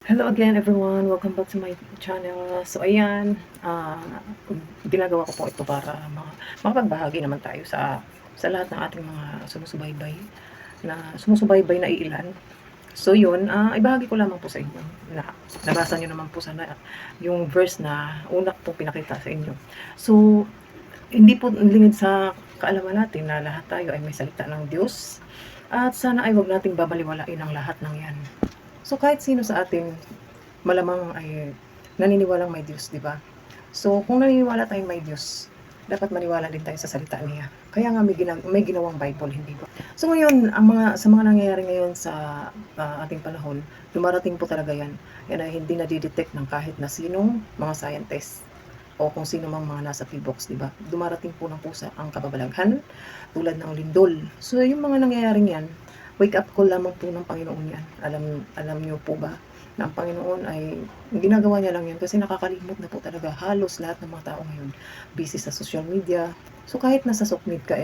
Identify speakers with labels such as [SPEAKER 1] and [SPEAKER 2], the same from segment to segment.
[SPEAKER 1] Hello again everyone, welcome back to my channel. So ayan, ginagawa ko po ito para makapagbahagi naman tayo sa lahat ng ating mga sumusubaybay na iilan. So yun, ibahagi ko lamang po sa inyo na nabasa nyo naman po sana yung verse na una pong pinakita sa inyo. So hindi po lingid sa kaalaman natin na lahat tayo ay may salita ng Diyos at sana ay wag nating babaliwalain ang lahat ng yan. So kahit sino sa atin malamang ay naniniwalang may Diyos, di ba? So, kung naniniwala tayong may Diyos, dapat maniwala din tayo sa salita niya. Kaya nga may ginawang Bible, hindi ba? So ngayon, sa mga nangyayari ngayon sa ating panahon, dumarating po talaga yan. Yan ay hindi nadidetect ng kahit na sinong mga scientist o kung sino mang mga nasa P-box, di ba? Dumarating po ng pusa ang kababalaghan tulad ng lindol. So yung mga nangyayaring yan, wake up call lamang po ng Panginoon yan. Alam niyo po ba na ang Panginoon ay ginagawa niya lang yan kasi nakakalimot na po talaga halos lahat ng mga tao ngayon busy sa social media. So kahit nasa sukmed ka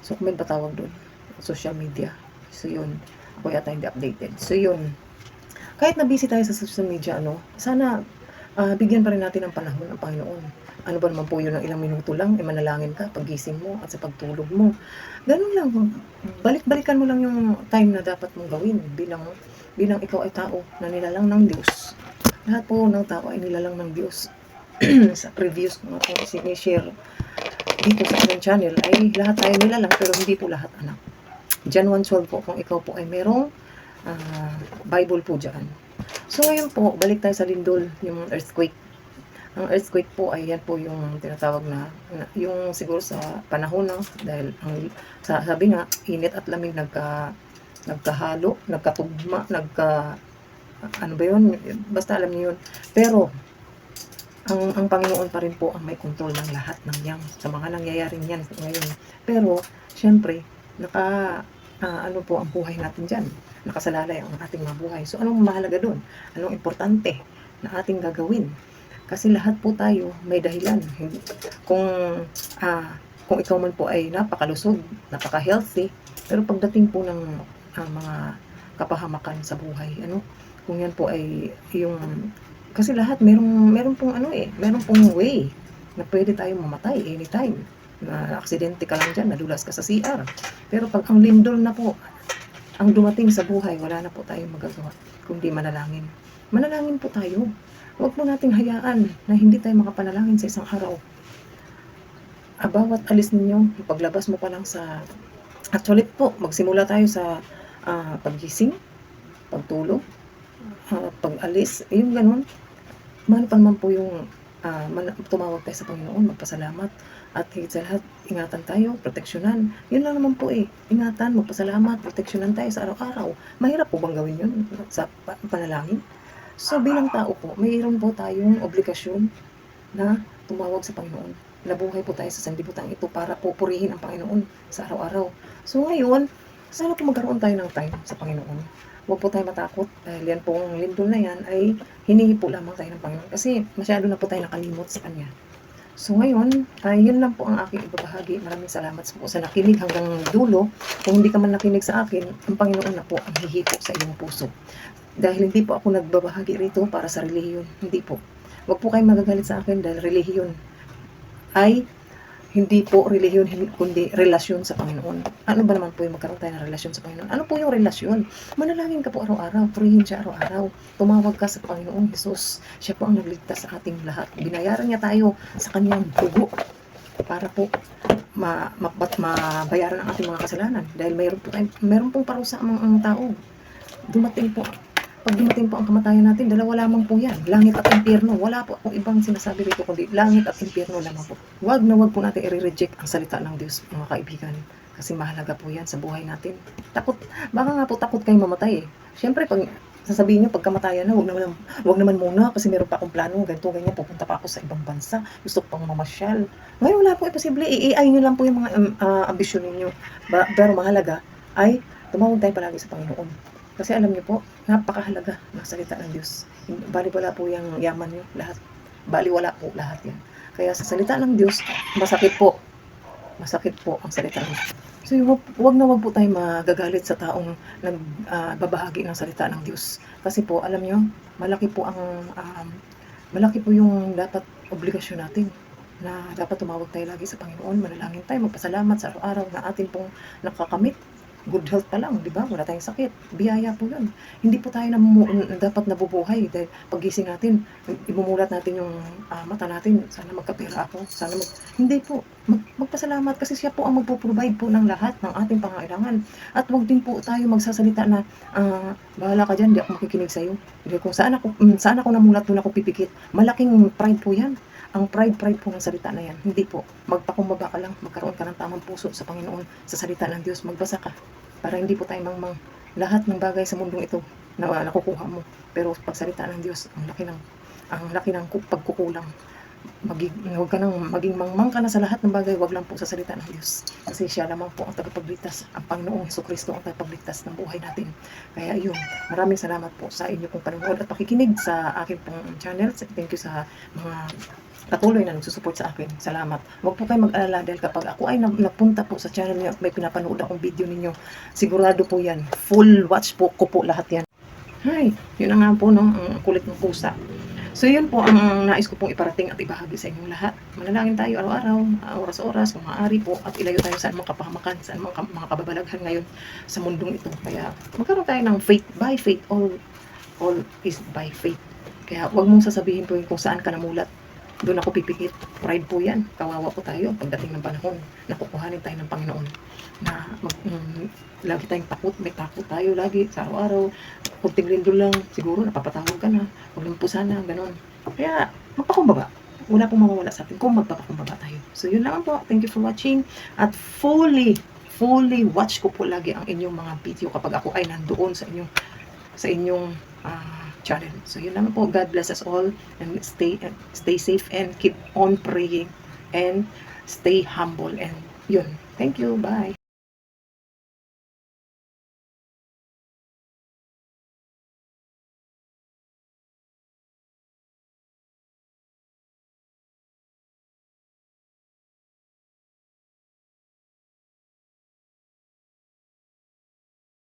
[SPEAKER 1] sukmed ba tawag doon? Social media. So yun, ako yata hindi updated. So yun, kahit na busy tayo sa social media, sana bigyan pa rin natin ng panahon ang Panginoon. Ano ba naman po yun, ng ilang minuto lang, manalangin ka paggising mo at sa pagtulog mo. Ganun lang, balik-balikan mo lang yung time na dapat mong gawin bilang ikaw ay tao na nilalang ng Diyos. Lahat po ng tao ay nilalang ng Diyos. Sa previous mga po sinishare dito sa aking channel ay lahat tayo nilalang pero hindi po lahat anak. John 1:12 po, kung ikaw po ay merong Bible po dyan. So ngayon po, balik tayo sa lindol, yung earthquake. Ang earthquake po ay yan po yung tinatawag na yung siguro sa panahon dahil sabi nga, init at lamig nagkahalo, nagkatugma, ano ba yun? Basta alam niyo yun. Pero, ang Panginoon pa rin po ang may kontrol ng lahat ng yan, sa mga nangyayaring yan ngayon. Pero, syempre, ano po ang buhay natin dyan? Nakasalalay ang ating mga buhay. So, anong mahalaga doon? Anong importante na ating gagawin? Kasi lahat po tayo may dahilan. Kung, kung ikaw man po ay napakalusog, napaka-healthy, pero pagdating po ng mga kapahamakan sa buhay, kung yan po ay yung, kasi lahat meron pong meron pong way na pwede tayong mamatay anytime. Na aksidente ka lang dyan, nadulas ka sa CR. Pero pag ang lindol na po, ang dumating sa buhay, wala na po tayong magagawa kundi manalangin. Manalangin po tayo. Huwag po nating hayaan na hindi tayo makapanalangin sa isang araw. Bawat alis ninyo, paglabas mo pa lang actually po, magsimula tayo sa paggising, pagtulog, pag-alis, yung ganun. Mahal pa naman po yung tumawag tayo sa Panginoon, magpasalamat. At higit sa lahat, ingatan tayo, proteksyonan. Yun lang naman po ingatan, magpasalamat, proteksyonan tayo sa araw-araw. Mahirap po bang gawin yun sa panalangin? So bilang tao po, mayroon po tayong obligasyon na tumawag sa Panginoon. Nabuhay po tayo sa sanlibutan ito para po purihin ang Panginoon sa araw-araw. So ngayon, sana po magkaroon tayo ng time sa Panginoon. Huwag po tayo matakot dahil yan pong lindol na yan ay hinihi po lamang tayo ng Panginoon kasi masyado na po tayo nakalimot sa Kanya. So ngayon, yun lang po ang aking ibabahagi. Maraming salamat po sa nakinig hanggang dulo. Kung hindi ka man nakinig sa akin, ang Panginoon na po ang hihipo sa iyong puso. Dahil hindi po ako nagbabahagi rito para sa relihiyon. Hindi po. Huwag po kayong magagalit sa akin dahil relihiyon ay hindi po relihiyon kundi relasyon sa Panginoon. Ano ba naman po yung magkaroon tayo ng relasyon sa Panginoon? Ano po yung relasyon? Manalangin ka po araw-araw, purihin siya araw-araw. Tumawag ka sa Panginoong Jesus. Siya po ang nagligtas sa ating lahat. Binayaran niya tayo sa kanyang dugo para po mabayaran ang ating mga kasalanan. Dahil mayroon pong parusa ang tao. Pag dumating po ang kamatayan natin, dalawa lamang po yan. Langit at impyerno. Wala po akong ibang sinasabi rito kundi langit at impyerno lamang po. Wag po natin i-reject ang salita ng Diyos, mga kaibigan. Kasi mahalaga po yan sa buhay natin. Baka nga po takot kayong mamatay eh. Siyempre, pag sasabihin nyo, pagkamatayan na, wag naman muna kasi meron pa akong plano, ganito, ganyan, pupunta pa ako sa ibang bansa, gusto ko pang mamasyal. Ngayon, wala po imposible, i-AI nyo lang po yung mga ambisyon ninyo. Pero mahalaga ay tumawag tayo palagi sa Panginoon. Kasi alam niyo po, napakahalaga ng salita ng Diyos. Baliwala po yung yaman niyo, lahat. Baliwala po lahat yan. Kaya sa salita ng Diyos, masakit po ang salita ng Diyos. So, wag po tayong magagalit sa taong nagbabahagi ng salita ng Diyos. Kasi po, alam niyo, malaki po malaki po yung dapat obligasyon natin na dapat tumawag tayo lagi sa Panginoon, manalangin tayo, magpasalamat sa araw-araw na atin pong nakakamit. Good health pa lang, di ba? Wala tayong sakit. Biyaya po yun. Hindi po tayo dapat nabubuhay dahil paggising natin, imumulat natin yung mata natin. Sana magkapera ako. Hindi po. Magpasalamat kasi siya po ang magpo-provide po ng lahat ng ating pangailangan. At wag din po tayo magsasalita na bahala ka dyan, di ako makikinig sa'yo. Kung saan ako namulat, doon ako pipikit. Malaking pride po yan. Ang pride po ng salita na yan. Hindi po. Magpakumbaba ka lang, magkaroon ka ng tamang puso sa Panginoon, sa salita ng Diyos, magbasa ka. Para hindi po tayo mangmang. Lahat ng bagay sa mundong ito na nakukuha mo. Pero pag salita ng Diyos, ang laki ng pagkukulang. Huwag ka nang maging mangmang ka na sa lahat ng bagay, wag lang po sa salita ng Diyos. Kasi siya lamang po ang tagapagligtas, ang Panginoong Jesucristo ang tagapagligtas ng buhay natin. Kaya yun, maraming salamat po sa inyo pong panonood at pakikinig sa akin pong channel. Thank you sa mga patuloy na nagsusupport sa akin. Salamat. Huwag po kayo mag-alala dahil kapag ako ay napunta po sa channel niyo at may pinapanood akong video ninyo, sigurado po yan. Full watch po ko po lahat yan. Hi, yun na nga po, no? Ang kulit ng pusa. So yun po ang nais ko pong iparating at ibahagi sa inyong lahat. Manalangin tayo araw-araw, oras-oras, kung maaari po, at ilayo tayo sa anumang kapahamakan, sa anumang mga kababalaghan ngayon sa mundong ito. Kaya magkaroon tayo ng faith, by faith, all is by faith. Kaya huwag mong sasabihin po kung saan ka namulat. Doon ako pipikit. Pride po yan. Kawawa po tayo pagdating ng panahon na kukuhanin tayo ng Panginoon. Na lagi tayong takot. May takot tayo lagi sa araw-araw. Kunting lindol lang. Siguro napapatawag ka na. Huwag lang po sana. Ganon. Kaya magpakumbaba. Wala pong mawawala sa atin kung magpapakumbaba tayo. So yun lang po. Thank you for watching. At fully watch ko po lagi ang inyong mga video kapag ako ay nandoon sa inyong channel. So yun lang po. God bless us all and stay safe and keep on praying and stay humble and yun. Thank you. Bye.